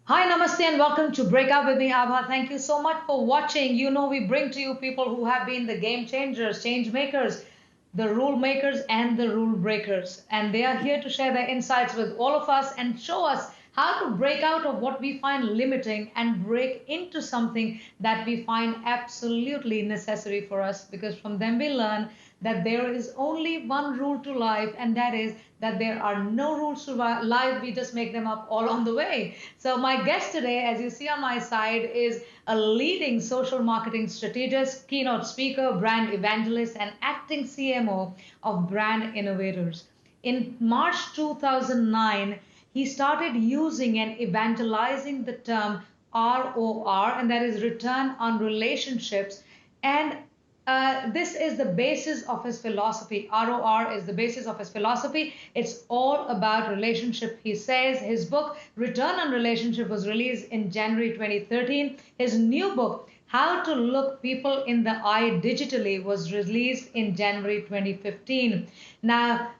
Hi, namaste, and welcome to Breakout with me, Abha. Thank you so much for watching. You know, we bring to you people who have been the game changers, change makers, the rule makers, and the rule breakers. And they are here to share their insights with all of us and show us how to break out of what we find limiting and break into something that we find absolutely necessary for us. Because from them we learn that there is only one rule to life, and that is that there are no rules to life. We just make them up all on the way. So my guest today, as you see on my side, is a leading social marketing strategist, keynote speaker, brand evangelist, and acting CMO of Brand Innovators. In March 2009, he started using and evangelizing the term ROR, and that is return on relationships. And this is the basis of his philosophy. ROR is the basis of his philosophy. It's all about relationship. He says his book, Return on Relationship, was released in January 2013. His new book, How to Look People in the Eye Digitally, was released in January 2015. Now,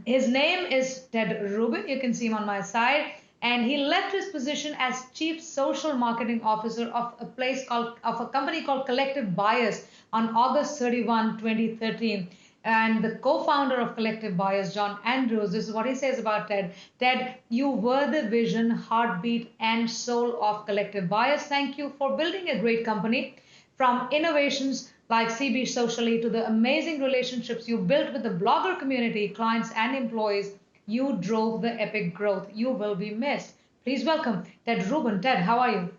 his name is Ted Rubin. You can see him on my side. And he left his position as Chief Social Marketing Officer of a company called Collective Bias on August 31, 2013. And the co-founder of Collective Bias, John Andrews, this is what he says about Ted. Ted, you were the vision, heartbeat, and soul of Collective Bias. Thank you for building a great company, from innovations like CB Socially to the amazing relationships you built with the blogger community, clients, and employees. You drove the epic growth. You will be missed. Please welcome Ted Rubin. Ted, how are you?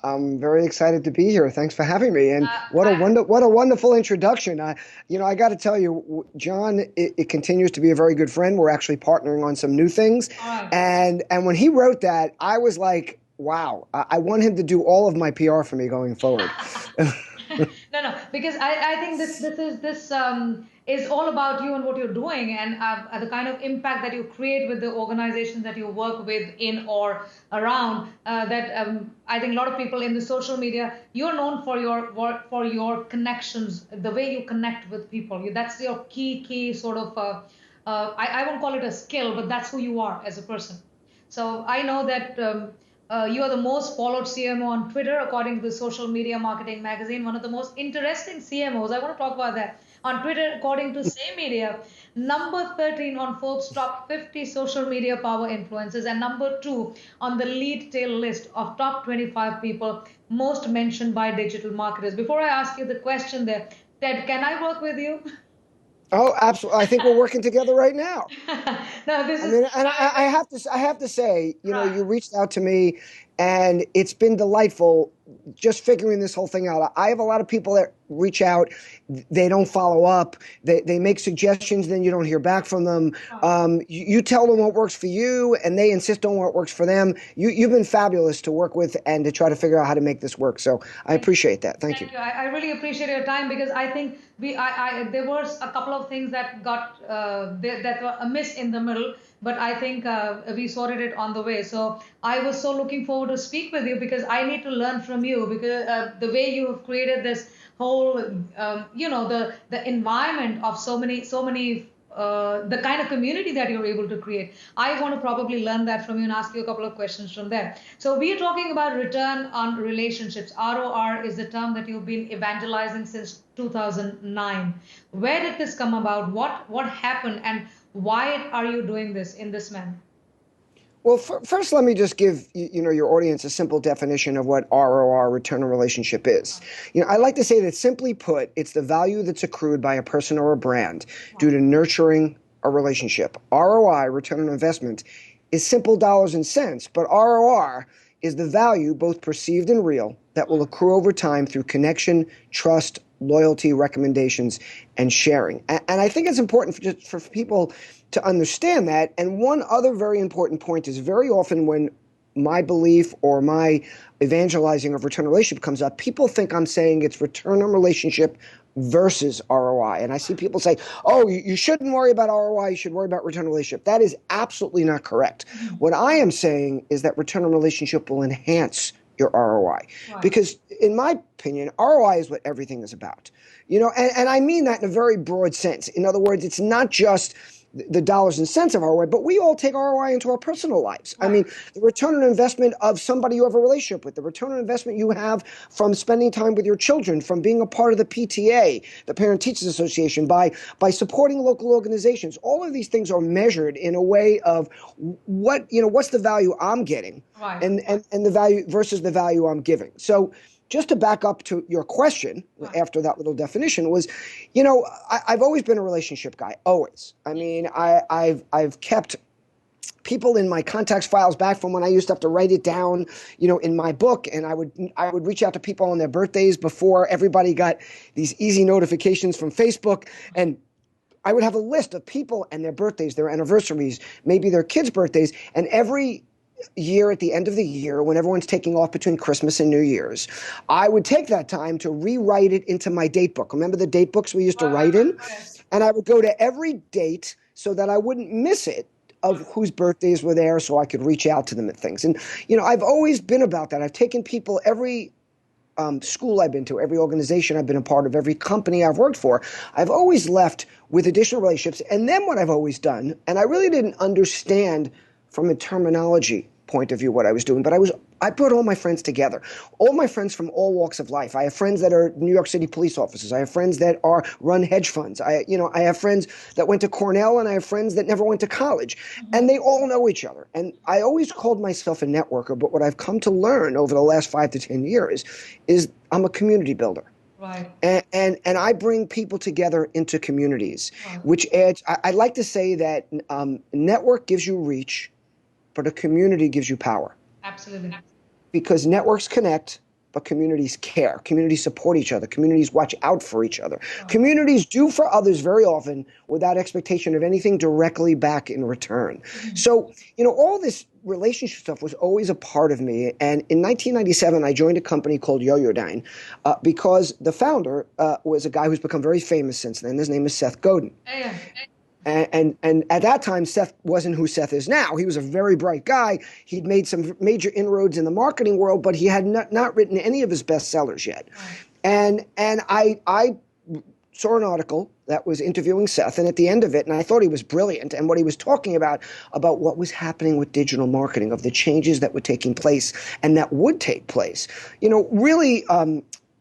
I'm very excited to be here. Thanks for having me. And what a wonderful introduction. I got to tell you, John, it continues to be a very good friend. We're actually partnering on some new things. Right. And when he wrote that, I was like, wow, I want him to do all of my PR for me going forward. No, because I think this is all about you and what you're doing, and the kind of impact that you create with the organizations that you work with in or around. I think a lot of people in the social media, you're known for your work, for your connections, the way you connect with people. That's your key sort of. I won't call it a skill, but that's who you are as a person. So I know that. You are the most followed CMO on Twitter, according to the Social Media Marketing Magazine. One of the most interesting CMOs. I want to talk about that. On Twitter, according to Say Media, number 13 on Forbes' top 50 social media power influencers, and number 2 on the lead tail list of top 25 people most mentioned by digital marketers. Before I ask you the question there, Ted, can I work with you? Oh, absolutely. I think we're working together right now. No, this I is. mean, and I have to say, Right. you reached out to me, and it's been delightful just figuring this whole thing out. I have a lot of people that reach out, they don't follow up, they make suggestions, then you don't hear back from them. You tell them what works for you, and they insist on what works for them. You've been fabulous to work with and to try to figure out how to make this work. So I appreciate that. Thank you. I really appreciate your time, because I think there was a couple of things that got that were amiss in the middle, but I think we sorted it on the way. So I was so looking forward to speak with you, because I need to learn from you, because the way you have created this whole the environment of so many the kind of community that you're able to create. I want to probably learn that from you and ask you a couple of questions from there. So we are talking about return on relationships. ROR is the term that you've been evangelizing since 2009. Where did this come about? What happened, and why are you doing this in this manner? Well, first, let me just give your audience a simple definition of what ROR, return on relationship, is. I like to say that, simply put, it's the value that's accrued by a person or a brand due to nurturing a relationship. ROI, return on investment, is simple dollars and cents, but ROR is the value, both perceived and real, that will accrue over time through connection, trust, loyalty, recommendations, and sharing. And I think it's important for people to understand that. And one other very important point is very often when my belief or my evangelizing of return on relationship comes up, people think I'm saying it's return on relationship versus ROI. And I see people say, oh, you shouldn't worry about ROI, you should worry about return on relationship. That is absolutely not correct. What I am saying is that return on relationship will enhance your ROI. Right. Because in my opinion, ROI is what everything is about. And I mean that in a very broad sense. In other words, it's not just the dollars and cents of ROI, but we all take ROI into our personal lives. Right. I mean, the return on investment of somebody you have a relationship with, the return on investment you have from spending time with your children, from being a part of the PTA, the Parent Teachers Association, by supporting local organizations. All of these things are measured in a way of what's the value I'm getting, right. and the value versus the value I'm giving. So just to back up to your question after that little definition was, I've always been a relationship guy, always. I mean, I've kept people in my contacts files back from when I used to have to write it down, in my book, and I would reach out to people on their birthdays before everybody got these easy notifications from Facebook, and I would have a list of people and their birthdays, their anniversaries, maybe their kids' birthdays, and every year at the end of the year when everyone's taking off between Christmas and New Year's, I would take that time to rewrite it into my date book. Remember the date books we used to write in? And I would go to every date so that I wouldn't miss it of whose birthdays were there so I could reach out to them at things. And, I've always been about that. I've taken people every school I've been to, every organization I've been a part of, every company I've worked for, I've always left with additional relationships. And then what I've always done, and I really didn't understand from a terminology point of view what I was doing, but I brought all my friends together, all my friends from all walks of life. I have friends that are New York City police officers. I have friends that run hedge funds. I have friends that went to Cornell, and I have friends that never went to college, and they all know each other. And I always called myself a networker, but what I've come to learn over the last 5 to 10 years is I'm a community builder. Right. And I bring people together into communities, which adds, I like to say that network gives you reach, but a community gives you power. Absolutely. Because networks connect, but communities care. Communities support each other. Communities watch out for each other. Communities do for others very often without expectation of anything directly back in return. So, all this relationship stuff was always a part of me. And in 1997, I joined a company called Yoyodyne because the founder was a guy who's become very famous since then. His name is Seth Godin. And at that time, Seth wasn't who Seth is now. He was a very bright guy. He'd made some major inroads in the marketing world, but he had not written any of his bestsellers yet. And I saw an article that was interviewing Seth, and at the end of it, and I thought he was brilliant, and what he was talking about what was happening with digital marketing, of the changes that were taking place and that would take place, really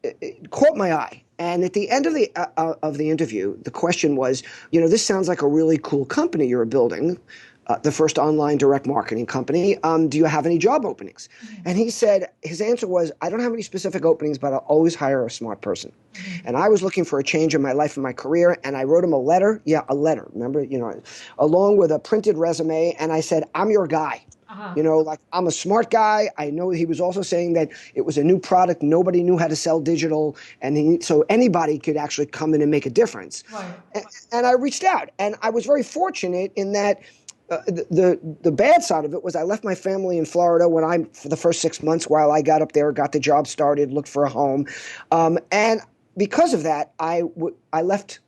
it caught my eye. And at the end of the interview, the question was, this sounds like a really cool company you're building, the first online direct marketing company. Do you have any job openings? And he said, his answer was, I don't have any specific openings, but I'll always hire a smart person. And I was looking for a change in my life and my career, and I wrote him a letter. Yeah, a letter. Remember, along with a printed resume. And I said, I'm your guy. I'm a smart guy. I know he was also saying that it was a new product. Nobody knew how to sell digital. And so anybody could actually come in and make a difference. And I reached out, and I was very fortunate in that the bad side of it was I left my family in Florida for the first 6 months while I got up there, got the job started, looked for a home. And because of that, I left.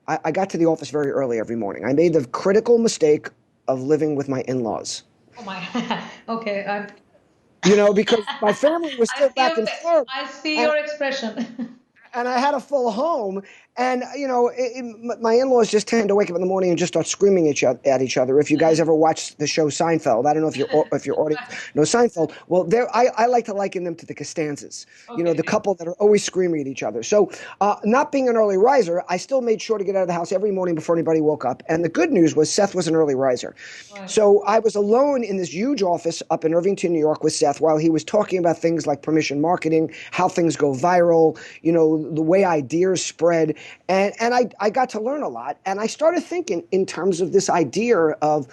I got to the office very early every morning. I made the critical mistake of living with my in-laws. Oh my, okay. Because my family was still back in Florida. I see your expression. And I had a full home, and my in-laws just tend to wake up in the morning and just start screaming at each other. If you guys ever watched the show Seinfeld, I don't know if your audience knows Seinfeld. Well, I like to liken them to the Costanzas. The couple that are always screaming at each other. So, not being an early riser, I still made sure to get out of the house every morning before anybody woke up. And the good news was Seth was an early riser. So I was alone in this huge office up in Irvington, New York, with Seth while he was talking about things like permission marketing, how things go viral, the way ideas spread. And I got to learn a lot. And I started thinking in terms of this idea of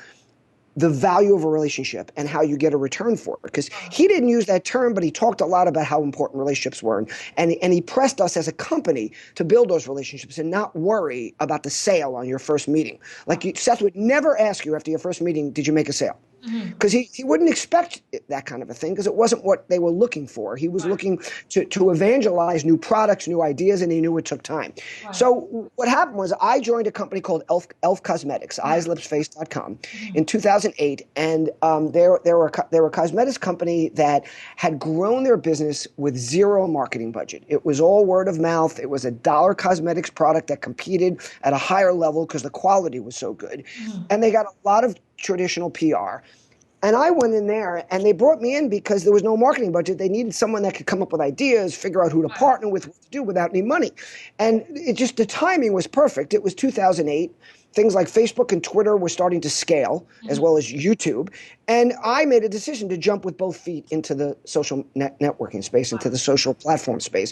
the value of a relationship and how you get a return for it. Because he didn't use that term, but he talked a lot about how important relationships were. And he pressed us as a company to build those relationships and not worry about the sale on your first meeting. Like Seth would never ask you after your first meeting, did you make a sale? Because he wouldn't expect that kind of a thing because it wasn't what they were looking for. He was looking to evangelize new products, new ideas, and he knew it took time. So what happened was I joined a company called Elf Cosmetics, eyeslipsface.com, in 2008, and they were a cosmetics company that had grown their business with zero marketing budget. It was all word of mouth. It was a dollar cosmetics product that competed at a higher level because the quality was so good, and they got a lot of traditional PR. And I went in there and they brought me in because there was no marketing budget. They needed someone that could come up with ideas, figure out who to partner with, what to do without any money. And the timing was perfect. It was 2008. Things like Facebook and Twitter were starting to scale, as well as YouTube. And I made a decision to jump with both feet into the social networking space, into the social platform space,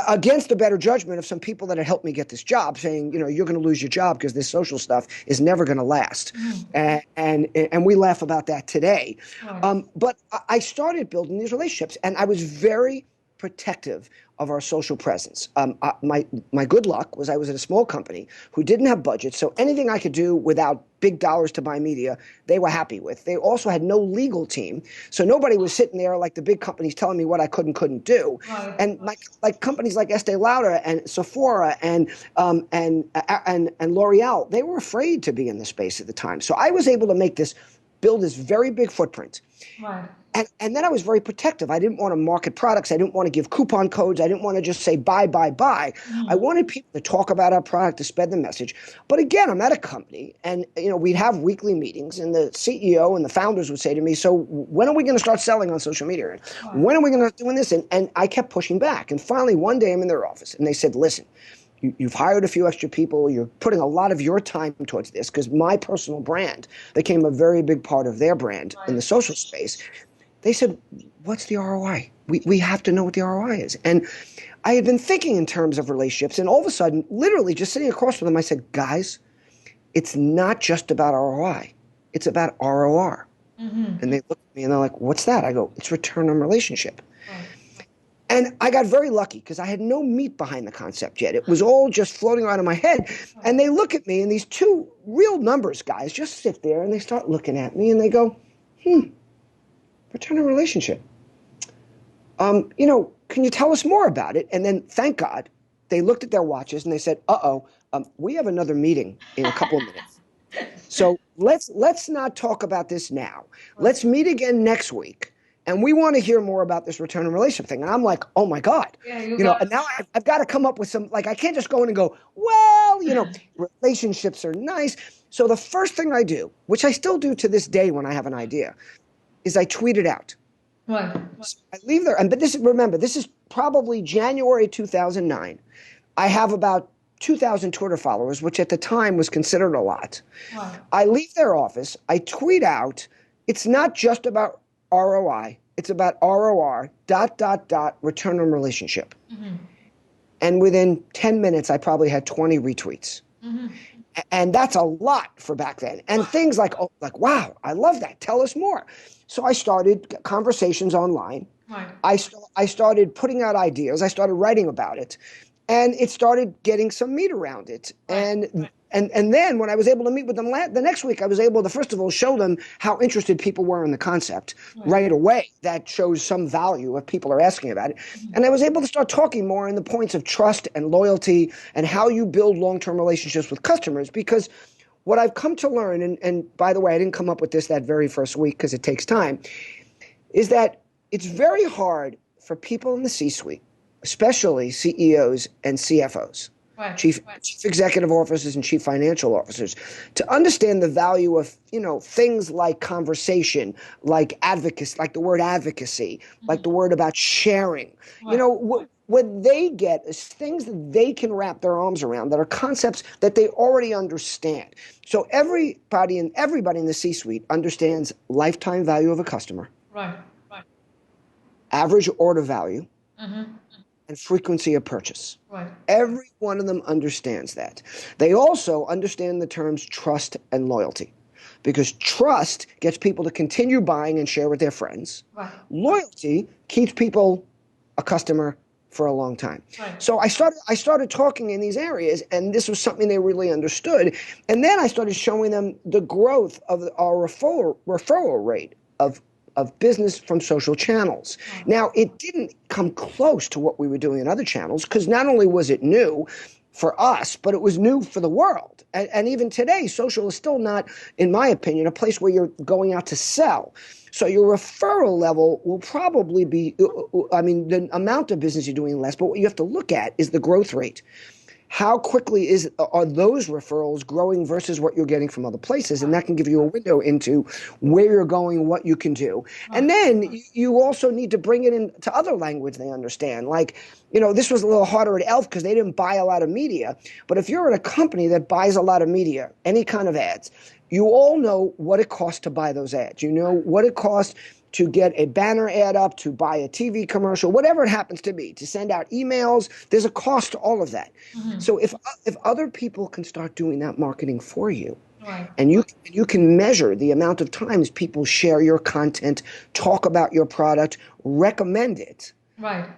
against the better judgment of some people that had helped me get this job, saying, you're going to lose your job because this social stuff is never going to last. And we laugh about that today. But I started building these relationships, and I was very protective of our social presence. My good luck was I was at a small company who didn't have budget, so anything I could do without big dollars to buy media, they were happy with. They also had no legal team, so nobody was sitting there like the big companies telling me what I could and couldn't do. And like companies like Estee Lauder and Sephora and L'Oreal, they were afraid to be in the space at the time. So I was able to build this very big footprint. And then I was very protective. I didn't want to market products. I didn't want to give coupon codes. I didn't want to just say buy, buy, buy. I wanted people to talk about our product, to spread the message. But again, I'm at a company, and we'd have weekly meetings, and the CEO and the founders would say to me, so when are we going to start selling on social media? When are we going to start doing this? And I kept pushing back. And finally, one day I'm in their office, and they said, listen, you've hired a few extra people. You're putting a lot of your time towards this, because my personal brand became a very big part of their brand in the social space. They said, what's the ROI? We have to know what the ROI is. And I had been thinking in terms of relationships, and all of a sudden, literally just sitting across from them, I said, guys, it's not just about ROI. It's about ROR. And they looked at me and they're like, what's that? I go, it's return on relationship. And I got very lucky because I had no meat behind the concept yet. It was all just floating around in my head. And they look at me, and these two real numbers guys just sit there and they start looking at me and they go, return on relationship. Can you tell us more about it? And then, thank God, they looked at their watches and they said, we have another meeting in a couple of minutes. So let's not talk about this now. Let's meet again next week. And we want to hear more about this return on relationship thing. And I'm like, oh my God. And now I've got to come up with some, I can't just go in and go, well, relationships are nice. So the first thing I do, which I still do to this day when I have an idea, is I tweet it out. So I leave there, but this is probably January 2009. I have about 2,000 Twitter followers, which at the time was considered a lot. I leave their office. I tweet out, it's not just about ROI. It's about ROR, ... return on relationship. And within 10 minutes, I probably had 20 retweets. And that's a lot for back then. And things like, wow, I love that. Tell us more. So I started conversations online. I started putting out ideas. I started writing about it. And it started getting some meat around it. And then when I was able to meet with them the next week, I was able to, first of all, show them how interested people were in the concept right away. That shows some value if people are asking about it. And I was able to start talking more in the points of trust and loyalty and how you build long-term relationships with customers. Because what I've come to learn, and by the way, I didn't come up with this that very first week because it takes time, is that it's very hard for people in the C-suite, especially CEOs and CFOs, chief executive officers and chief financial officers, to understand the value of, things like conversation, like advocacy, like the word advocacy, like the word about sharing. What they get is things that they can wrap their arms around that are concepts that they already understand. So everybody in the C-suite understands lifetime value of a customer, average order value, and frequency of purchase. Every one of them understands that. They also understand the terms trust and loyalty. because trust gets people to continue buying and share with their friends. Right. Loyalty keeps people a customer for a long time. Right. So I started talking in these areas, and this was something they really understood. And then I started showing them the growth of our referral rate of business from social channels. Now, it didn't come close to what we were doing in other channels, because not only was it new for us, but it was new for the world. And even today, social is still not, in my opinion, a place where you're going out to sell. So your referral level will probably be, the amount of business you're doing less, but what you have to look at is the growth rate. How quickly are those referrals growing versus what you're getting from other places? And that can give you a window into where you're going, what you can do. And then you also need to bring it into other language they understand. Like, this was a little harder at Elf because they didn't buy a lot of media. But if you're at a company that buys a lot of media, any kind of ads, you all know what it costs to buy those ads. You know what it costs to get a banner ad up, to buy a TV commercial, whatever it happens to be, to send out emails. There's a cost to all of that. Mm-hmm. So if other people can start doing that marketing for you, right, and you can measure the amount of times people share your content, talk about your product, recommend it, right,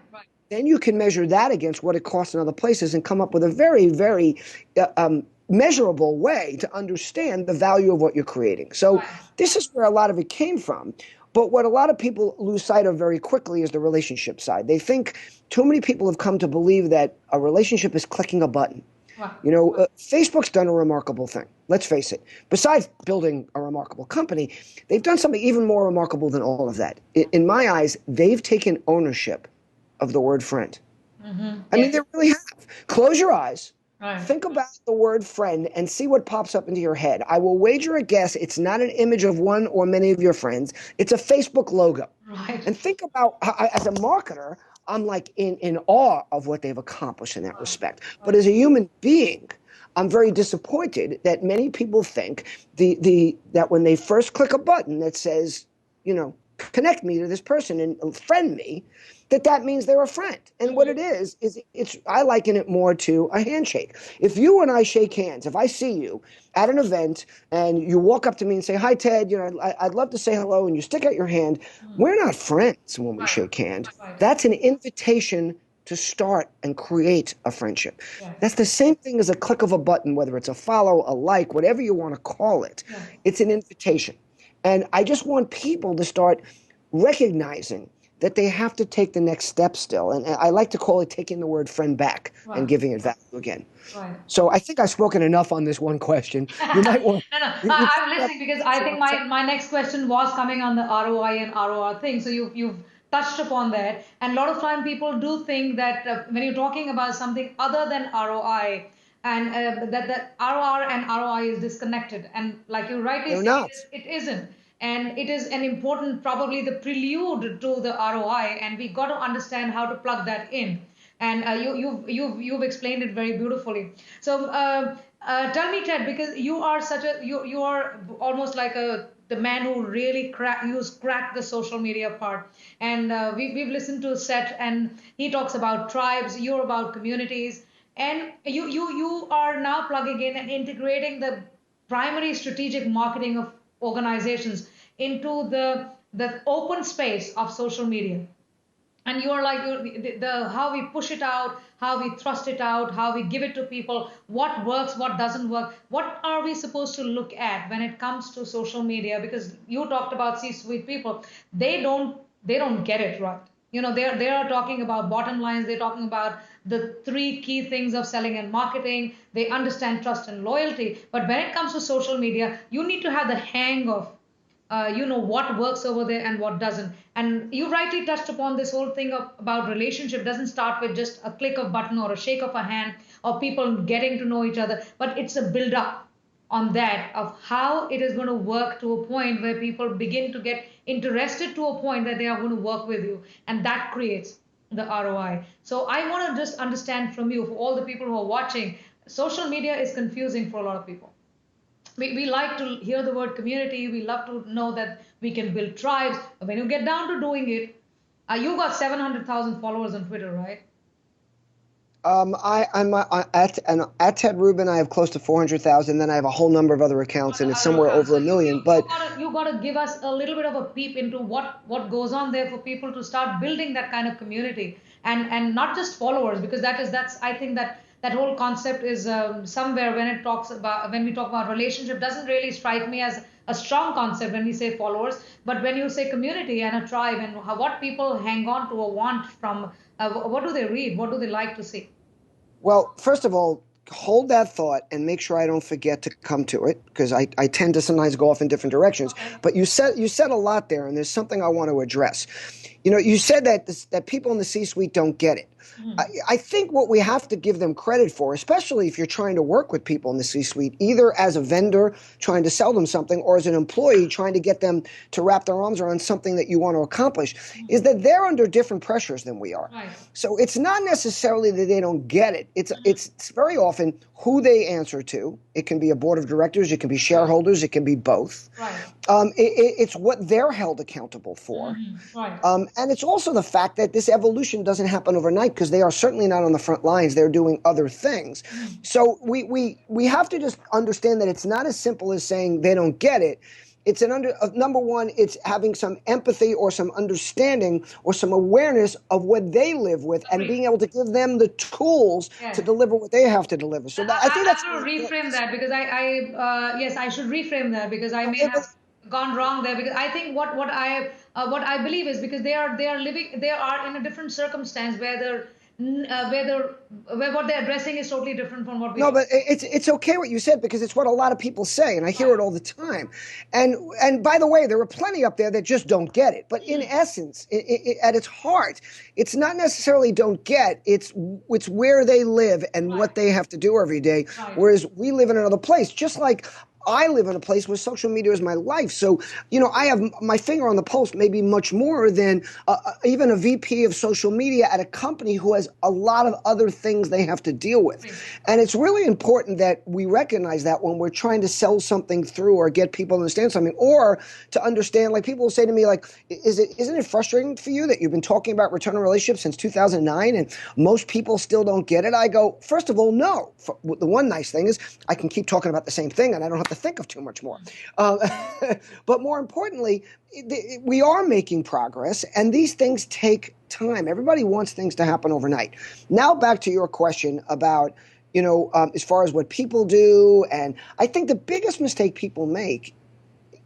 then you can measure that against what it costs in other places and come up with a very, very measurable way to understand the value of what you're creating. So this is where a lot of it came from. But what a lot of people lose sight of very quickly is the relationship side. They think too many people have come to believe that a relationship is clicking a button. Wow. Facebook's done a remarkable thing. Let's face it. Besides building a remarkable company, they've done something even more remarkable than all of that. In my eyes, they've taken ownership of the word friend. Mm-hmm. I mean, they really have. Close your eyes. Right. Think about the word friend and see what pops up into your head. I will wager a guess it's not an image of one or many of your friends. It's a Facebook logo. Right. And think about, as a marketer, I'm like in awe of what they've accomplished in that respect. But as a human being, I'm very disappointed that many people think that when they first click a button that says, connect me to this person and friend me, that means they're a friend. And what it is I liken it more to a handshake. If you and I shake hands, if I see you at an event and you walk up to me and say, hi, Ted, I'd love to say hello, and you stick out your hand, we're not friends when we shake hands. That's an invitation to start and create a friendship. Yeah. That's the same thing as a click of a button, whether it's a follow, a like, whatever you want to call it. Yeah. It's an invitation. And I just want people to start recognizing that they have to take the next step still. And I like to call it taking the word friend back and giving it value again. Right. So I think I've spoken enough on this one question. You might want No, I'm listening because I think my next question was coming on the ROI and ROR thing. So you've touched upon that. And a lot of time people do think that when you're talking about something other than ROI, and that ROR and ROI is disconnected. And like you rightly said, it isn't. And it is an important, probably the prelude to the ROI, and we got to understand how to plug that in. And you've explained it very beautifully. So tell me, Ted, because you are you are almost like the man who really cracked the social media part. And we've listened to Seth, and he talks about tribes. You're about communities, and you are now plugging in and integrating the primary strategic marketing of organizations into the open space of social media. And you're like the how we push it out, how we thrust it out, how we give it to people, what works, what doesn't work, what are we supposed to look at when it comes to social media? Because you talked about C-suite people, they don't get it right. They are talking about bottom lines. They're talking about the three key things of selling and marketing. They understand trust and loyalty. But when it comes to social media, you need to have the hang of what works over there and what doesn't. And you rightly touched upon this whole thing about relationship doesn't start with just a click of button or a shake of a hand or people getting to know each other, but it's a build up on that of how it is going to work to a point where people begin to get interested to a point that they are going to work with you, and that creates the ROI. So I want to just understand from you, for all the people who are watching, social media is confusing for a lot of people. We like to hear the word community. We love to know that we can build tribes. But when you get down to doing it, you got 700,000 followers on Twitter, right? At Ted Rubin, I have close to 400,000. Then I have a whole number of other accounts, and it's Other somewhere accounts. over So a million. But you gotta give us a little bit of a peep into what goes on there for people to start building that kind of community, and not just followers, because that's I think that whole concept is somewhere when we talk about relationship doesn't really strike me as a strong concept when we say followers, but when you say community and a tribe and what people hang on to or want from, what do they read, what do they like to see? Well, first of all, hold that thought and make sure I don't forget to come to it because I tend to sometimes go off in different directions. Okay. But you said a lot there, and there's something I want to address. You said that people in the C-suite don't get it. I think what we have to give them credit for, especially if you're trying to work with people in the C-suite, either as a vendor trying to sell them something or as an employee trying to get them to wrap their arms around something that you want to accomplish, is that they're under different pressures than we are. Right. So it's not necessarily that they don't get it. It's very often who they answer to. It can be a board of directors, it can be shareholders, it can be both. Right. It's what they're held accountable for. Right. And it's also the fact that this evolution doesn't happen overnight because they are certainly not on the front lines. They're doing other things. So we have to just understand that it's not as simple as saying they don't get it. It's number one, it's having some empathy or some understanding or some awareness of what they live with and being able to give them the tools to deliver what they have to deliver. So I think that's to reframe that because yes, I should reframe that because I may it have was, gone wrong there because I think what I believe is because they are in a different circumstance where where what they're addressing is totally different from what we no, do. but it's okay what you said because it's what a lot of people say, and I hear it all the time. And by the way, there are plenty up there that just don't get it. But in essence, at its heart, it's not necessarily don't get. It's where they live and what they have to do every day. Whereas we live in another place, just like I live in a place where social media is my life. So, I have my finger on the pulse maybe much more than even a VP of social media at a company who has a lot of other things they have to deal with. And it's really important that we recognize that when we're trying to sell something through or get people to understand something or to understand, like people will say to me, like, isn't it frustrating for you that you've been talking about return on relationships since 2009 and most people still don't get it? I go, first of all, no. The one nice thing is I can keep talking about the same thing and I don't have to think of too much more. But more importantly, we are making progress, and these things take time. Everybody wants things to happen overnight. Now back to your question about, as far as what people do, and I think the biggest mistake people make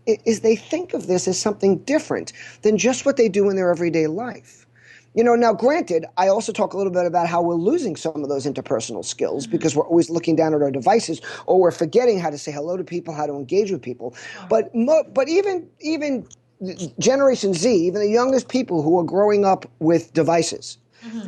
is they think of this as something different than just what they do in their everyday life. Now granted, I also talk a little bit about how we're losing some of those interpersonal skills because we're always looking down at our devices or we're forgetting how to say hello to people, how to engage with people. But even Generation Z, even the youngest people who are growing up with devices,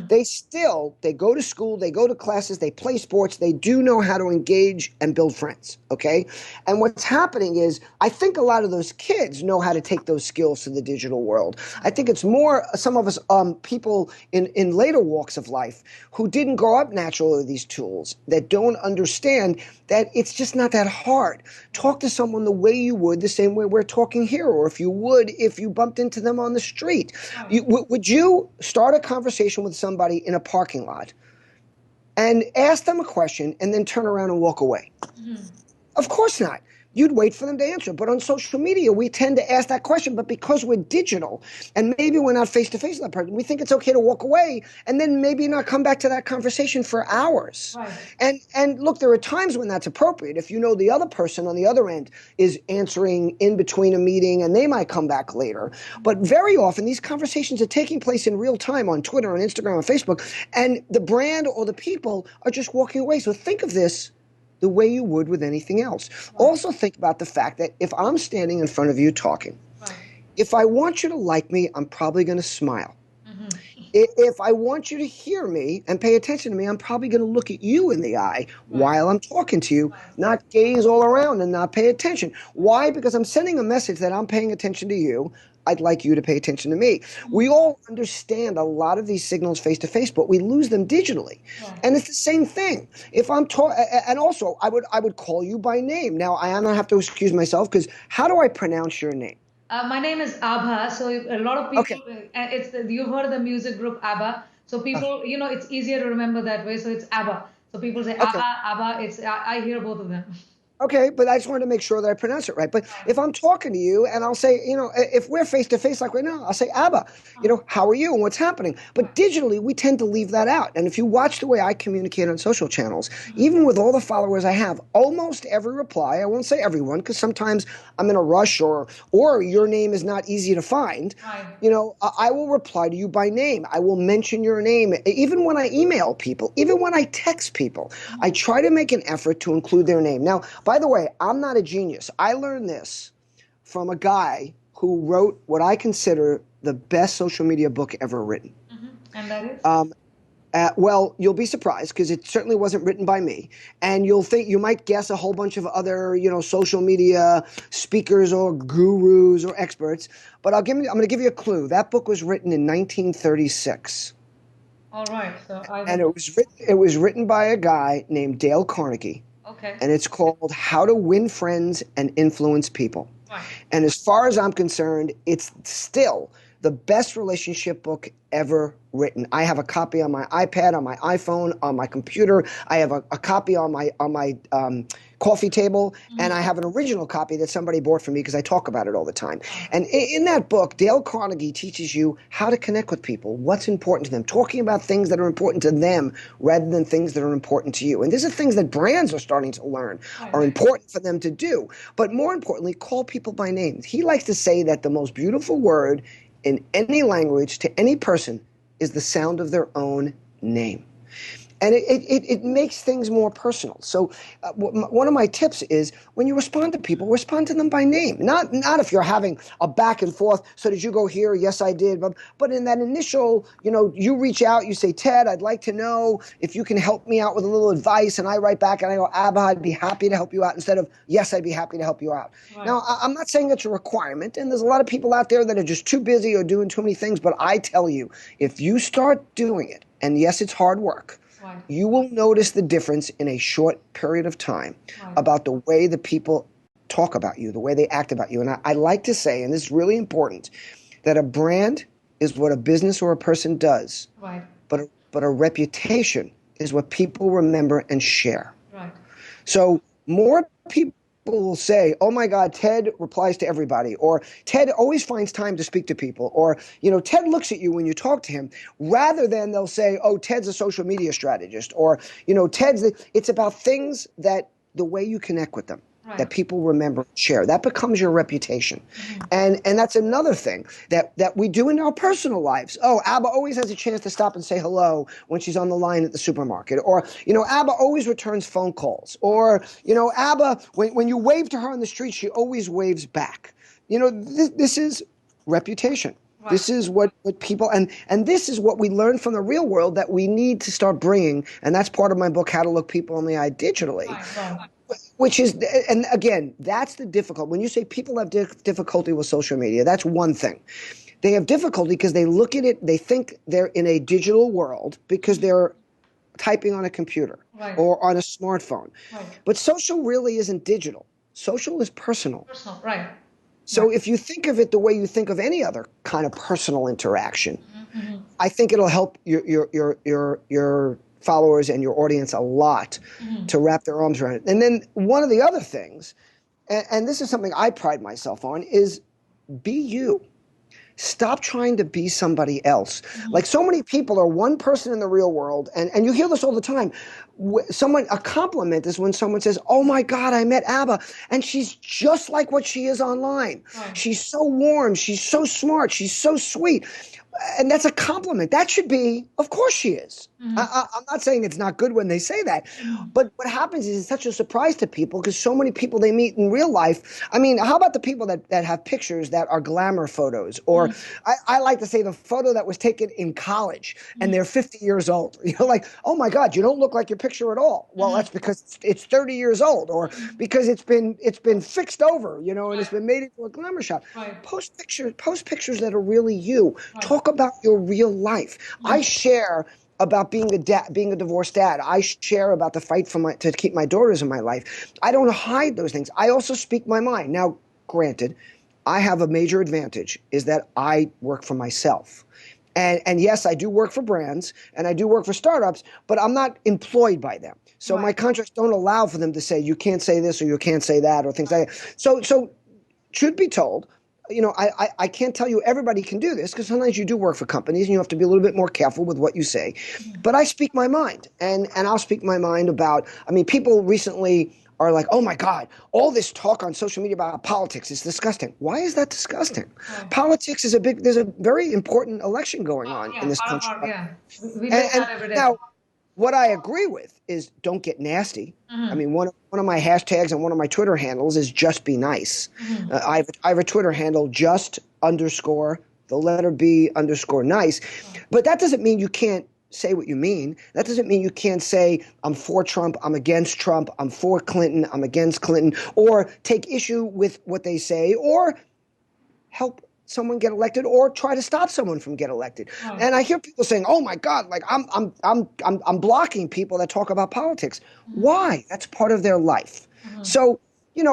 they go to school, they go to classes, they play sports, they do know how to engage and build friends, okay? And what's happening is I think a lot of those kids know how to take those skills to the digital world. I think it's more some of us people in later walks of life who didn't grow up naturally with these tools that don't understand that it's just not that hard. Talk to someone the way you would, the same way we're talking here, or if you bumped into them on the street. Would you start a conversation with somebody in a parking lot and ask them a question and then turn around and walk away? Of course not. You'd wait for them to answer. But on social media, we tend to ask that question. But because we're digital and maybe we're not face-to-face with that person, we think it's okay to walk away and then maybe not come back to that conversation for hours. And look, there are times when that's appropriate. If you know the other person on the other end is answering in between a meeting and they might come back later. But very often, these conversations are taking place in real time on Twitter, on Instagram, on Facebook. And the brand or the people are just walking away. So think of this the way you would with anything else. Also think about the fact that if I'm standing in front of you talking, if I want you to like me, I'm probably going to smile. If I want you to hear me and pay attention to me, I'm probably going to look at you in the eye while I'm talking to you, not gaze all around and not pay attention. Why? Because I'm sending a message that I'm paying attention to you. I'd like you to pay attention to me. We all understand a lot of these signals face to face, but we lose them digitally. And it's the same thing. If I'm and also I would call you by name. Now I am gonna have to excuse myself because how do I pronounce your name? My name is Abha. So a lot of people, Okay. you've heard of the music group Abha. So people, it's easier to remember that way. So it's Abha. So people say Okay. Abha, Abha. I hear both of them. Okay, but I just wanted to make sure that I pronounce it right. But if I'm talking to you and I'll say, if we're face to face like right now, I'll say, Abba, how are you and what's happening? But digitally, we tend to leave that out. And if you watch the way I communicate on social channels, even with all the followers I have, almost every reply, I won't say everyone, because sometimes I'm in a rush or your name is not easy to find. Right. I will reply to you by name. I will mention your name. Even when I email people, even when I text people, I try to make an effort to include their name. Now, by the way, I'm not a genius. I learned this from a guy who wrote what I consider the best social media book ever written. And that is? Well, you'll be surprised because it certainly wasn't written by me, and you might guess a whole bunch of other, social media speakers or gurus or experts. But I'm going to give you a clue. That book was written in 1936. All right. So I And will. it was written by a guy named Dale Carnegie, Okay. and it's called How to Win Friends and Influence People. Right. And as far as I'm concerned, it's still the best relationship book ever written. I have a copy on my iPad, on my iPhone, on my computer. I have a copy on my coffee table, and I have an original copy that somebody bought for me because I talk about it all the time. And in that book, Dale Carnegie teaches you how to connect with people, what's important to them, talking about things that are important to them rather than things that are important to you. And these are things that brands are starting to learn are important for them to do. But more importantly, call people by name. He likes to say that the most beautiful word in any language to any person is the sound of their own name. And it makes things more personal. So one of my tips is when you respond to people, respond to them by name. Not if you're having a back and forth, so did you go here? Yes, I did. But in that initial, you reach out, you say, Ted, I'd like to know if you can help me out with a little advice. And I write back and I go, Abha, I'd be happy to help you out, instead of, yes, I'd be happy to help you out. Right. Now, I'm not saying it's a requirement. And there's a lot of people out there that are just too busy or doing too many things. But I tell you, if you start doing it, and yes, it's hard work, you will notice the difference in a short period of time about the way the people talk about you, the way they act about you. And I like to say, and this is really important, that a brand is what a business or a person does, but a reputation is what people remember and share. So more people will say, oh my God, Ted replies to everybody, or Ted always finds time to speak to people, or, Ted looks at you when you talk to him, rather than they'll say, oh, Ted's a social media strategist, or, it's about things that the way you connect with them. That people remember and share. That becomes your reputation. And that's another thing that we do in our personal lives. Oh, Abha always has a chance to stop and say hello when she's on the line at the supermarket. Or, Abha always returns phone calls. Or, Abha, when you wave to her on the street, she always waves back. This is reputation. This is what people, and this is what we learn from the real world that we need to start bringing. And that's part of my book, How to Look People in the Eye Digitally. Which is, and again, that's the difficult. When you say people have difficulty with social media, that's one thing. They have difficulty because they look at it, they think they're in a digital world because they're typing on a computer or on a smartphone. But social really isn't digital. Social is personal. So if you think of it the way you think of any other kind of personal interaction, I think it'll help your followers and your audience a lot to wrap their arms around it. And then one of the other things, and this is something I pride myself on, is be you. Stop trying to be somebody else. Like so many people are one person in the real world, and you hear this all the time. A compliment is when someone says, oh my God, I met Abha, and she's just like what she is online. She's so warm, she's so smart, she's so sweet. And that's a compliment. That should be, of course she is. I'm not saying it's not good when they say that. But what happens is it's such a surprise to people because so many people they meet in real life. I mean, how about the people that have pictures that are glamour photos? Or I like to say the photo that was taken in college and they're 50 years old. Like, oh my God, you don't look like your picture at all. Well, that's because it's 30 years old or because it's been fixed over, and it's been made into a glamour shot. Post pictures that are really you. Talk about your real life. I share about being a divorced dad. I share about the fight to keep my daughters in my life. I don't hide those things. I also speak my mind. Now, granted, I have a major advantage is that I work for myself. And yes, I do work for brands and I do work for startups, but I'm not employed by them. So my Right. contracts don't allow for them to say you can't say this or you can't say that or things like that. So truth be told, I can't tell you everybody can do this because sometimes you do work for companies and you have to be a little bit more careful with what you say. But I speak my mind, and I'll speak my mind about. I mean, people recently are like, "Oh my God, all this talk on social media about politics is disgusting." Why is that disgusting? Right. Politics is a big. There's a very important election going Well, on in yeah, this part of country, our, yeah. We live and that every day. now what I agree with is don't get nasty. I Mm-hmm. mean, one of my hashtags and one of my Twitter handles is just be nice. Mm-hmm. I have a Twitter handle, just underscore the letter B underscore nice. Right. But that doesn't mean you can't say what you mean. That doesn't mean you can't say, I'm for Trump, I'm against Trump, I'm for Clinton, I'm against Clinton, or take issue with what they say, or help someone get elected or try to stop someone from get elected. Right. And I hear people saying, "Oh my God, like I'm blocking people that talk about politics." Mm-hmm. Why? That's part of their life. Mm-hmm. So,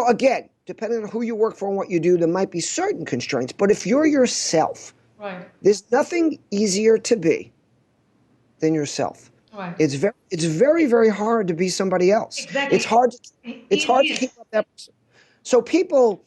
again, depending on who you work for and what you do, there might be certain constraints, but if you're yourself, Right. there's nothing easier to be than yourself. Right. It's very, very hard to be somebody else. Exactly. It's hard to keep Easiest. up that. So people,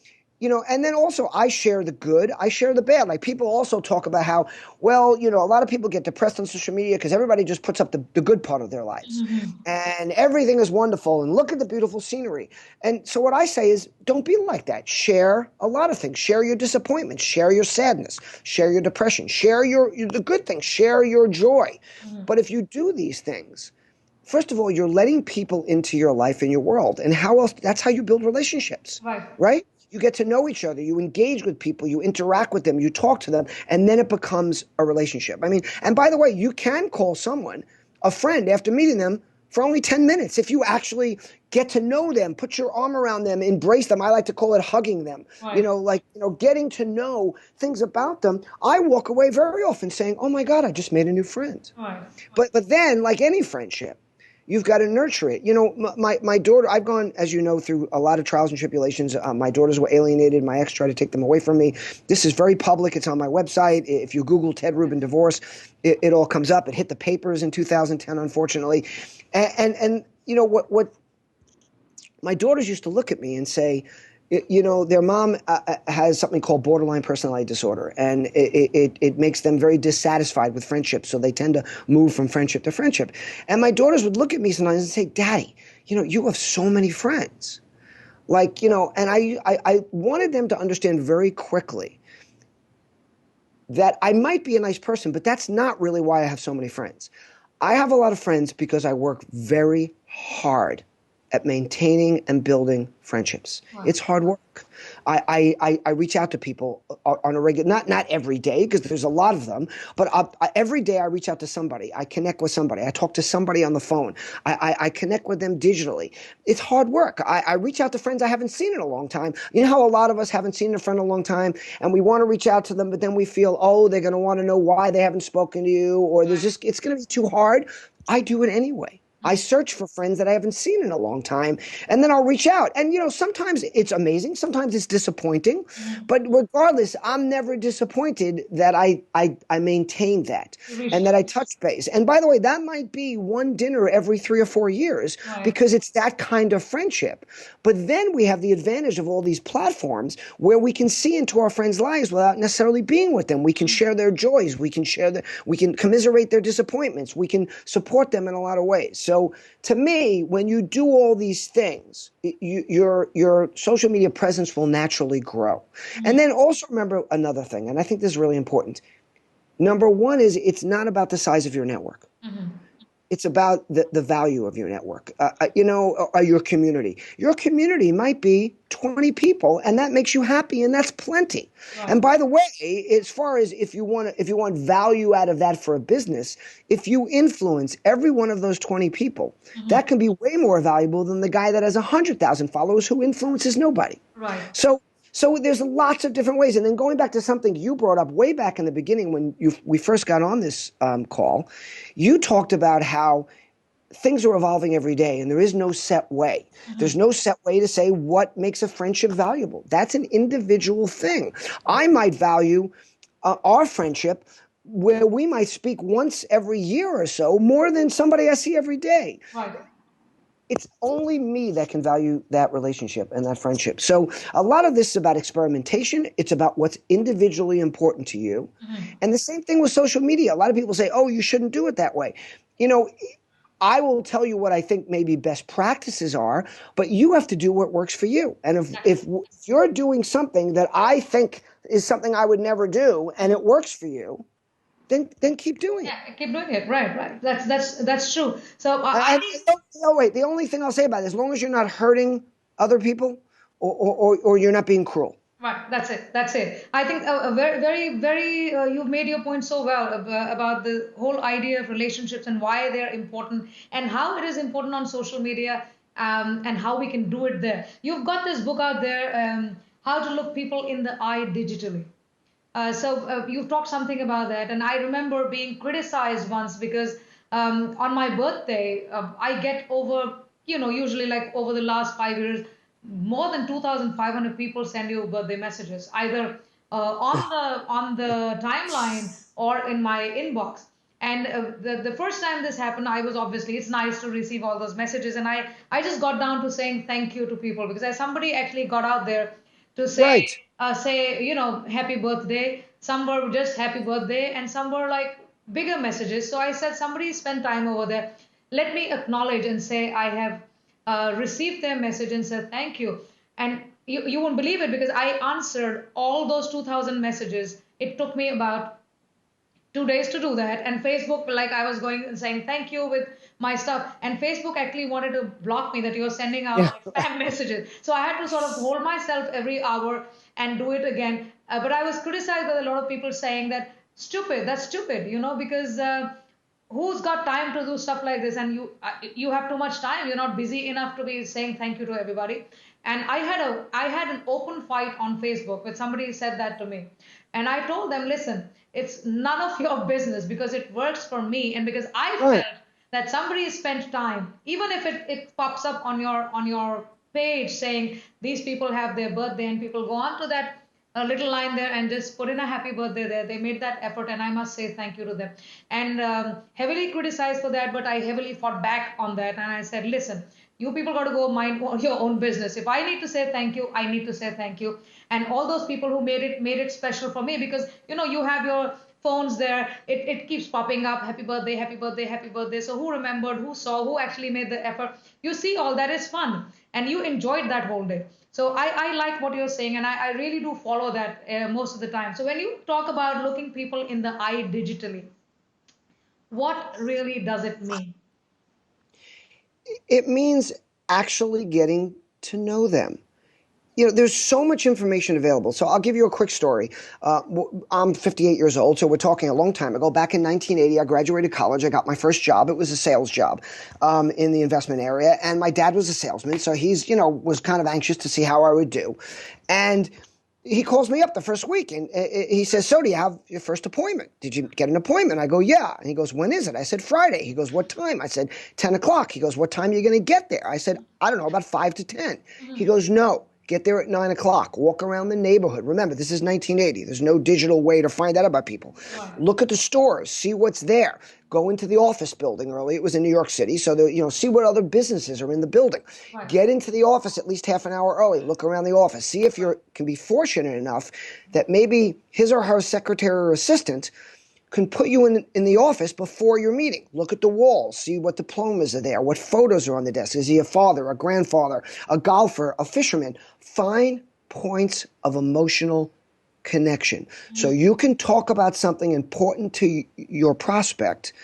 and then also I share the good, I share the bad. Like people also talk about how, well, a lot of people get depressed on social media because everybody just puts up the good part of their lives. Mm-hmm. And everything is wonderful and look at the beautiful scenery. And so what I say is don't be like that. Share a lot of things. Share your disappointment, share your sadness, share your depression, share the good things, share your joy. Mm-hmm. But if you do these things, first of all, you're letting people into your life and your world. And how else? That's how you build relationships, Right. right? You get to know each other, you engage with people, you interact with them, you talk to them, and then it becomes a relationship. I mean, and by the way, you can call someone a friend after meeting them for only 10 minutes if you actually get to know them, put your arm around them, embrace them. I like to call it hugging them. Right. Getting to know things about them. I walk away very often saying, "Oh my God, I just made a new friend." Right. But then, like any friendship, you've got to nurture it. My daughter, I've gone, as you know, through a lot of trials and tribulations. My daughters were alienated. My ex tried to take them away from me. This is very public. It's on my website. If you Google Ted Rubin divorce, it all comes up. It hit the papers in 2010, unfortunately. And what my daughters used to look at me and say, their mom has something called borderline personality disorder, and it makes them very dissatisfied with friendships. So they tend to move from friendship to friendship. And my daughters would look at me sometimes and say, "Daddy, you have so many friends." And I wanted them to understand very quickly that I might be a nice person, but that's not really why I have so many friends. I have a lot of friends because I work very hard at maintaining and building friendships. Wow. It's hard work. I reach out to people on a regular, not every day because there's a lot of them, but every day I reach out to somebody. I connect with somebody. I talk to somebody on the phone. I connect with them digitally. It's hard work. I reach out to friends I haven't seen in a long time. You know how a lot of us haven't seen a friend in a long time and we want to reach out to them, but then we feel, oh, they're going to want to know why they haven't spoken to you, or it's going to be too hard. I do it anyway. I search for friends that I haven't seen in a long time, and then I'll reach out. And, sometimes it's amazing. Sometimes it's disappointing. Mm-hmm. But regardless, I'm never disappointed that I maintain that and that I touch base. And by the way, that might be one dinner every 3 or 4 years because it's that kind of friendship. But then we have the advantage of all these platforms where we can see into our friends' lives without necessarily being with them. We can share their joys. We can commiserate their disappointments. We can support them in a lot of ways. So to me, when you do all these things, your social media presence will naturally grow. Mm-hmm. And then also remember another thing, and I think this is really important. Number one is it's not about the size of your network. Mm-hmm. It's about the value of your network, your community. Your community might be 20 people, and that makes you happy, and that's plenty. Right. And by the way, as far as if you want value out of that for a business, if you influence every one of those 20 people, mm-hmm. that can be way more valuable than the guy that has 100,000 followers who influences nobody. Right. So there's lots of different ways. And then going back to something you brought up way back in the beginning when we first got on this call, you talked about how things are evolving every day and there is no set way. Mm-hmm. There's no set way to say what makes a friendship valuable. That's an individual thing. I might value our friendship where we might speak once every year or so, more than somebody I see every day. Right. It's only me that can value that relationship and that friendship. So a lot of this is about experimentation. It's about what's individually important to you. Mm-hmm. And the same thing with social media. A lot of people say, oh, you shouldn't do it that way. You know, I will tell you what I think maybe best practices are, but you have to do what works for you. And if you're doing something that I think is something I would never do and it works for you, then keep doing it. Yeah, keep doing it. Right, right. That's true. So I And think oh wait, the only thing I'll say about it, as long as you're not hurting other people or you're not being cruel. right. That's it. That's it. I think a very, very, very. You've made your point so well about the whole idea of relationships and why they're important and how it is important on social media, and how we can do it there. You've got this book out there, How to Look People in the Eye Digitally. So you've talked something about that, and I remember being criticized once because on my birthday, I get over, usually like over the last 5 years, more than 2,500 people send you birthday messages, either on the timeline or in my inbox. And the first time this happened, I was obviously, it's nice to receive all those messages, and I just got down to saying thank you to people because somebody actually got out there to Right. say, happy birthday. Some were just happy birthday, and some were like bigger messages. So I said, somebody spent time over there. Let me acknowledge and say I have received their message and said thank you. And you won't believe it because I answered all those 2,000 messages. It took me about 2 days to do that. And Facebook, like I was going and saying thank you with my stuff, and Facebook actually wanted to block me that you're sending out Yeah. like spam messages. So I had to sort of hold myself every hour and do it again. But I was criticized by a lot of people saying that stupid, that's stupid, because who's got time to do stuff like this? And you have too much time, you're not busy enough to be saying thank you to everybody. And I had an open fight on Facebook with somebody said that to me, and I told them, listen, it's none of your business because it works for me, and because I Right. felt that somebody spent time, even if it pops up on your page saying these people have their birthday, and people go on to that a little line there and just put in a happy birthday there. They made that effort, and I must say thank you to them. And heavily criticized for that, but I heavily fought back on that, and I said, listen, you people got to go mind your own business. If I need to say thank you, I need to say thank you. And all those people who made it special for me, because you have your phones there, it keeps popping up, happy birthday, happy birthday, happy birthday. So who remembered, who saw, who actually made the effort? You see, all that is fun, and you enjoyed that whole day. So I like what you're saying, and I really do follow that most of the time. So when you talk about looking people in the eye digitally, what really does it mean? It means actually getting to know them. There's so much information available. So I'll give you a quick story. I'm 58 years old, so we're talking a long time ago. Back in 1980, I graduated college. I got my first job. It was a sales job in the investment area, and my dad was a salesman, so he's was kind of anxious to see how I would do, and he calls me up the first week and he says, so do you have your first appointment? Did you get an appointment? I go, yeah. And he goes, when is it? I said, Friday. He goes, what time? I said, 10 o'clock. He goes, what time are you going to get there? I said, I don't know, about 5 to 10. He goes, no. Get there at 9 o'clock. Walk around the neighborhood. Remember, this is 1980. There's no digital way to find out about people. Right. Look at the stores. See what's there. Go into the office building early. It was in New York City, so see what other businesses are in the building. Right. Get into the office at least half an hour early. Look around the office. See if you can be fortunate enough that maybe his or her secretary or assistant can put you in the office before your meeting. Look at the walls, see what diplomas are there, what photos are on the desk. Is he a father, a grandfather, a golfer, a fisherman? Find points of emotional connection. So you can talk about something important to your prospect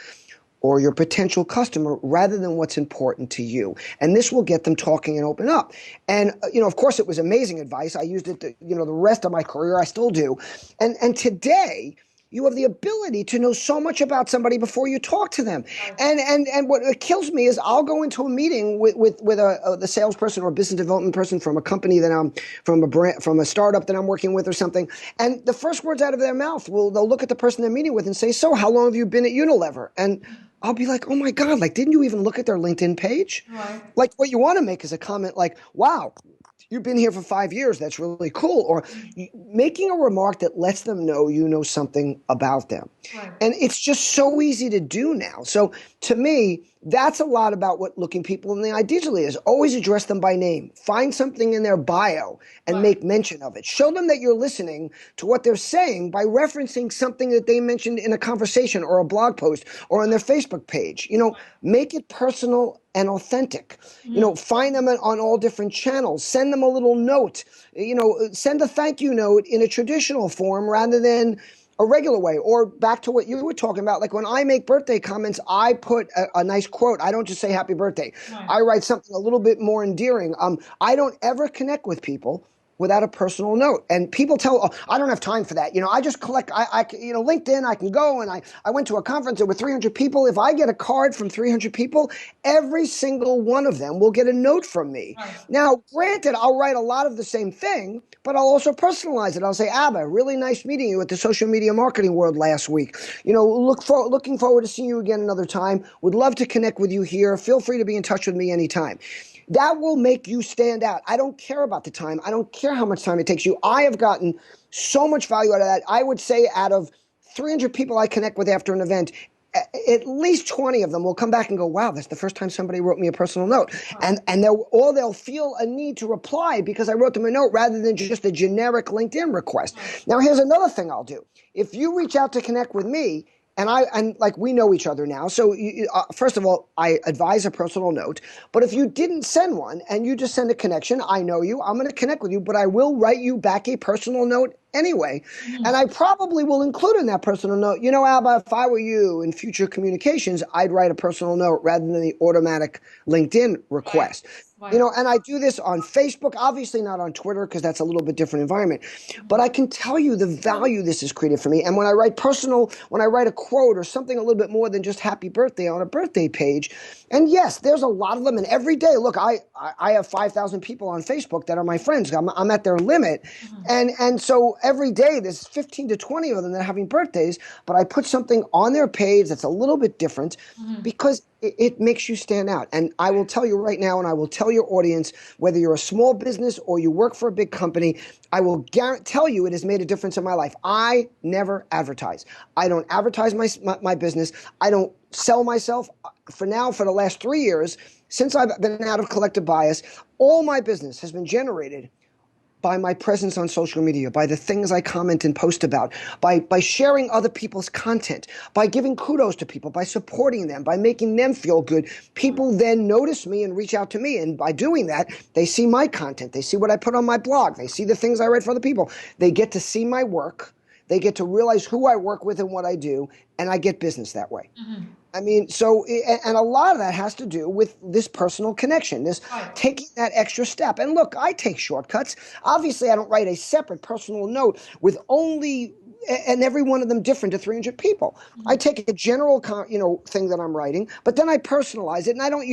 or your potential customer rather than what's important to you. And this will get them talking and open up. And, of course, it was amazing advice. I used it, the rest of my career. I still do. And today, you have the ability to know so much about somebody before you talk to them. And what kills me is I'll go into a meeting with the salesperson or business development person from a company that I'm from a startup that I'm working with or something. And the first words out of their mouth they'll look at the person they're meeting with and say, so how long have you been at Unilever? And I'll be like, oh my God, like, didn't you even look at their LinkedIn page? Right. Like, what you want to make is a comment like, wow, you've been here for 5 years. That's really cool. Or making a remark that lets them know you know something about them. Right. And it's just so easy to do now. So to me, that's a lot about what looking people in the eye digitally is. Always address them by name. Find something in their bio and Right. make mention of it. Show them that you're listening to what they're saying by referencing something that they mentioned in a conversation or a blog post or on their Facebook page. Make it personal and authentic. Find them on all different channels. Send them a little note. Send a thank you note in a traditional form rather than a regular way. Or back to what you were talking about, like when I make birthday comments, I put a nice quote. I don't just say happy birthday. Right. I write something a little bit more endearing. I don't ever connect with people without a personal note. And people tell, oh, I don't have time for that. I just collect, LinkedIn, I can go and I went to a conference, there were 300 people. If I get a card from 300 people, every single one of them will get a note from me. Right. Now, granted, I'll write a lot of the same thing, but I'll also personalize it. I'll say, Abha, really nice meeting you at the social media marketing world last week. Looking forward to seeing you again another time. Would love to connect with you here. Feel free to be in touch with me anytime. That will make you stand out. I don't care about the time. I don't care how much time it takes you. I have gotten so much value out of that. I would say out of 300 people I connect with after an event, at least 20 of them will come back and go, wow, that's the first time somebody wrote me a personal note. And they'll feel a need to reply because I wrote them a note rather than just a generic LinkedIn request. Now, here's another thing I'll do. If you reach out to connect with me, and we know each other now. So first of all, I advise a personal note. But if you didn't send one and you just send a connection, I know you. I'm going to connect with you, but I will write you back a personal note anyway. And I probably will include in that personal note, Abha, if I were you in future communications, I'd write a personal note rather than the automatic LinkedIn request. Right. And I do this on Facebook, obviously not on Twitter because that's a little bit different environment. But I can tell you the value this has created for me. And when I write a quote or something a little bit more than just happy birthday on a birthday page, and yes, there's a lot of them. And every day, look, I have 5,000 people on Facebook that are my friends. I'm at their limit. And so every day there's 15 to 20 of them that are having birthdays, but I put something on their page that's a little bit different because it makes you stand out. And I will tell you right now, and I will tell your audience, whether you're a small business or you work for a big company, I will tell you it has made a difference in my life. I never advertise. I don't advertise my business. I don't sell myself. For the last 3 years, since I've been out of collective bias, all my business has been generated by my presence on social media, by the things I comment and post about, by sharing other people's content, by giving kudos to people, by supporting them, by making them feel good. People then notice me and reach out to me. And by doing that, they see my content. They see what I put on my blog. They see the things I write for other people. They get to see my work. They get to realize who I work with and what I do. And I get business that way. I mean, and a lot of that has to do with this personal connection, this taking that extra step. And look, I take shortcuts. Obviously, I don't write a separate personal note with and every one of them different to 300 people. I take a general, thing that I'm writing, but then I personalize it, and I don't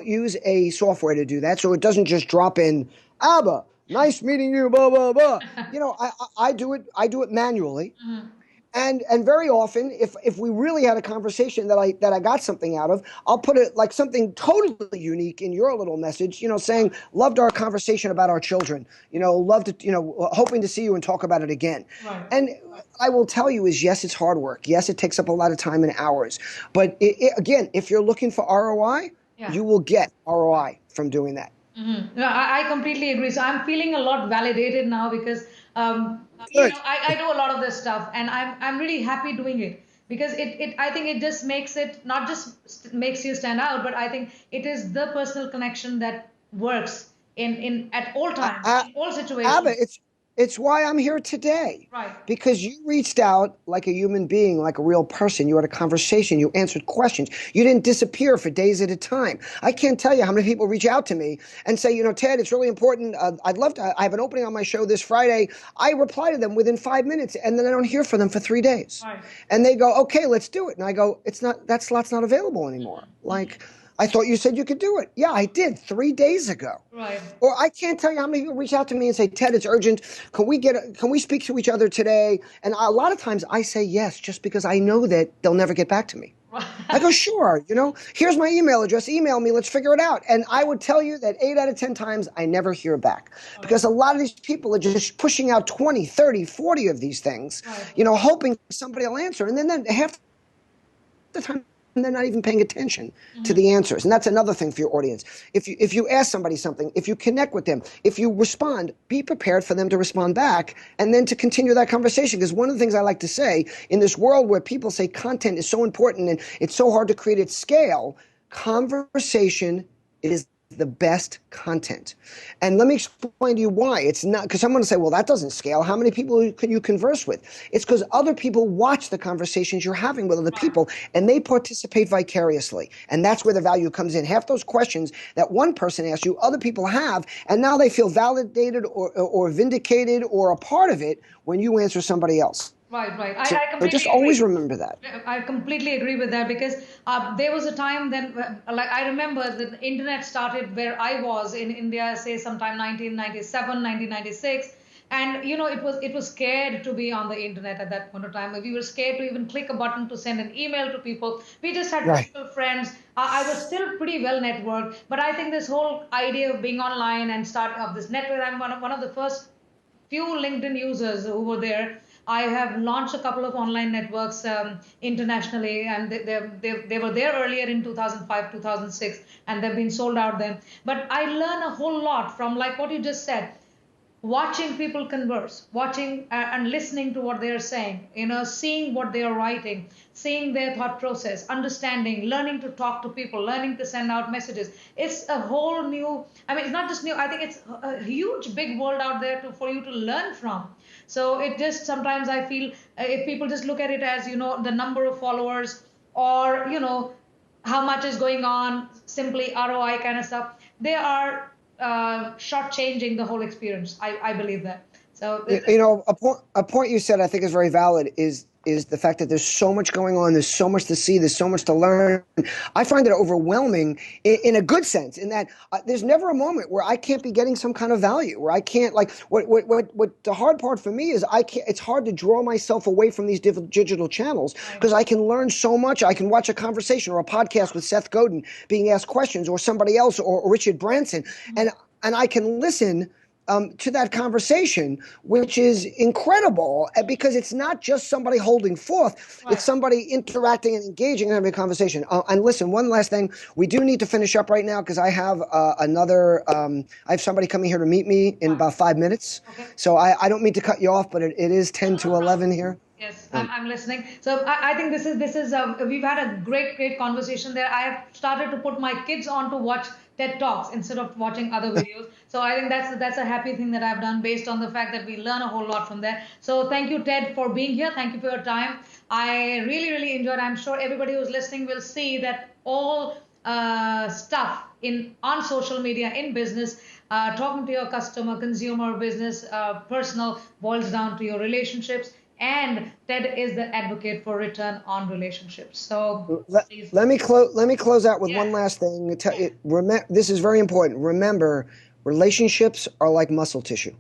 use a software to do that, so it doesn't just drop in, Abha, nice meeting you, blah blah blah. I do it manually. And very often, if we really had a conversation that I got something out of, I'll put it like something totally unique in your little message, saying, loved our conversation about our children, loved it, hoping to see you and talk about it again. Right. And I will tell you is, yes, it's hard work. Yes, it takes up a lot of time and hours. But again, if you're looking for ROI, you will get ROI from doing that. No, I completely agree. So I'm feeling a lot validated now because I do a lot of this stuff, and I'm really happy doing it because I think it just makes it not just makes you stand out, but I think it is the personal connection that works in at all times, in all situations. Abha, it's why I'm here today. Right. Because you reached out like a human being, like a real person. You had a conversation. You answered questions. You didn't disappear for days at a time. I can't tell you how many people reach out to me and say, Ted, it's really important. I'd love to. I have an opening on my show this Friday. I reply to them within 5 minutes, and then I don't hear from them for 3 days. Right. And they go, okay, let's do it. And I go, that slot's not available anymore. Like, I thought you said you could do it. Yeah, I did 3 days ago. Right. Or I can't tell you how many people reach out to me and say, Ted, it's urgent. Can we speak to each other today? And a lot of times I say yes, just because I know that they'll never get back to me. I go, sure, here's my email address. Email me. Let's figure it out. And I would tell you that 8 out of 10 times I never hear back because a lot of these people are just pushing out 20, 30, 40 of these things, hoping somebody will answer. And then half the time they're not even paying attention to the answers. And that's another thing for your audience. If you ask somebody something, if you connect with them, if you respond, be prepared for them to respond back and then to continue that conversation. Because one of the things I like to say in this world where people say content is so important and it's so hard to create at scale, conversation is the best content. And let me explain to you why. It's not because someone will say, well, that doesn't scale. How many people can you converse with? It's because other people watch the conversations you're having with other people and they participate vicariously. And that's where the value comes in. Half those questions that one person asks you, other people have, and now they feel validated or vindicated or a part of it when you answer somebody else. Right. So I completely just always agree. remember that. I completely agree with that because there was a time then, like I remember the internet started where I was in India, say sometime 1997, 1996. And it was scared to be on the internet at that point of time. We were scared to even click a button to send an email to people. We just had physical friends. I was still pretty well networked, but I think this whole idea of being online and starting of this network, I'm one of the first few LinkedIn users who were there. I have launched a couple of online networks internationally, and they were there earlier in 2005, 2006, and they've been sold out then. But I learn a whole lot from, like what you just said, watching people converse, watching and listening to what they are saying, seeing what they are writing, seeing their thought process, understanding, learning to talk to people, learning to send out messages. It's a whole new, I mean, it's not just new, I think it's a huge, big world out there for you to learn from. So it just, sometimes I feel if people just look at it as, the number of followers or, how much is going on, simply ROI kind of stuff, they are shortchanging the whole experience. I believe that. So a point you said I think is very valid is the fact that there's so much going on, there's so much to see, there's so much to learn. I find it overwhelming in a good sense, in that there's never a moment where I can't be getting some kind of value, where I can't, like, what the hard part for me is it's hard to draw myself away from these digital channels because I can learn so much. I can watch a conversation or a podcast with Seth Godin being asked questions, or somebody else, or Richard Branson, and I can listen to that conversation, which is incredible because it's not just somebody holding forth, it's somebody interacting and engaging and having a conversation. And listen, one last thing, we do need to finish up right now because I have I have somebody coming here to meet me in about 5 minutes. Okay. So I don't mean to cut you off, but it is 10 to 11 here. Yes, I'm listening. So I think this is we've had a great conversation there. I have started to put my kids on to watch TED Talks instead of watching other videos. So I think that's a happy thing that I've done based on the fact that we learn a whole lot from there. So thank you, Ted, for being here. Thank you for your time. I really enjoyed. I'm sure everybody who's listening will see that all stuff on social media, in business, talking to your customer, consumer, business, personal, boils down to your relationships. And Ted is the advocate for return on relationships. So let me close out with one last thing. This is very important. Remember, relationships are like muscle tissue.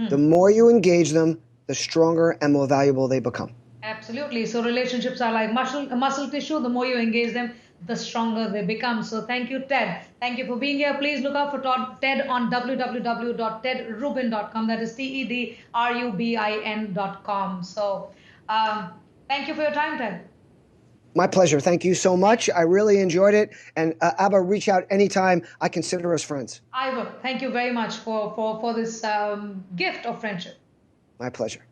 The more you engage them, the stronger and more valuable they become. Absolutely. So relationships are like muscle tissue. The more you engage them, the stronger they become. So thank you, Ted. Thank you for being here. Please look out for Ted on www.tedrubin.com. That is TEDRUBIN.com. So thank you for your time, Ted. My pleasure. Thank you so much. I really enjoyed it. And Abha, reach out anytime. I consider us friends. I will. Thank you very much for this gift of friendship. My pleasure.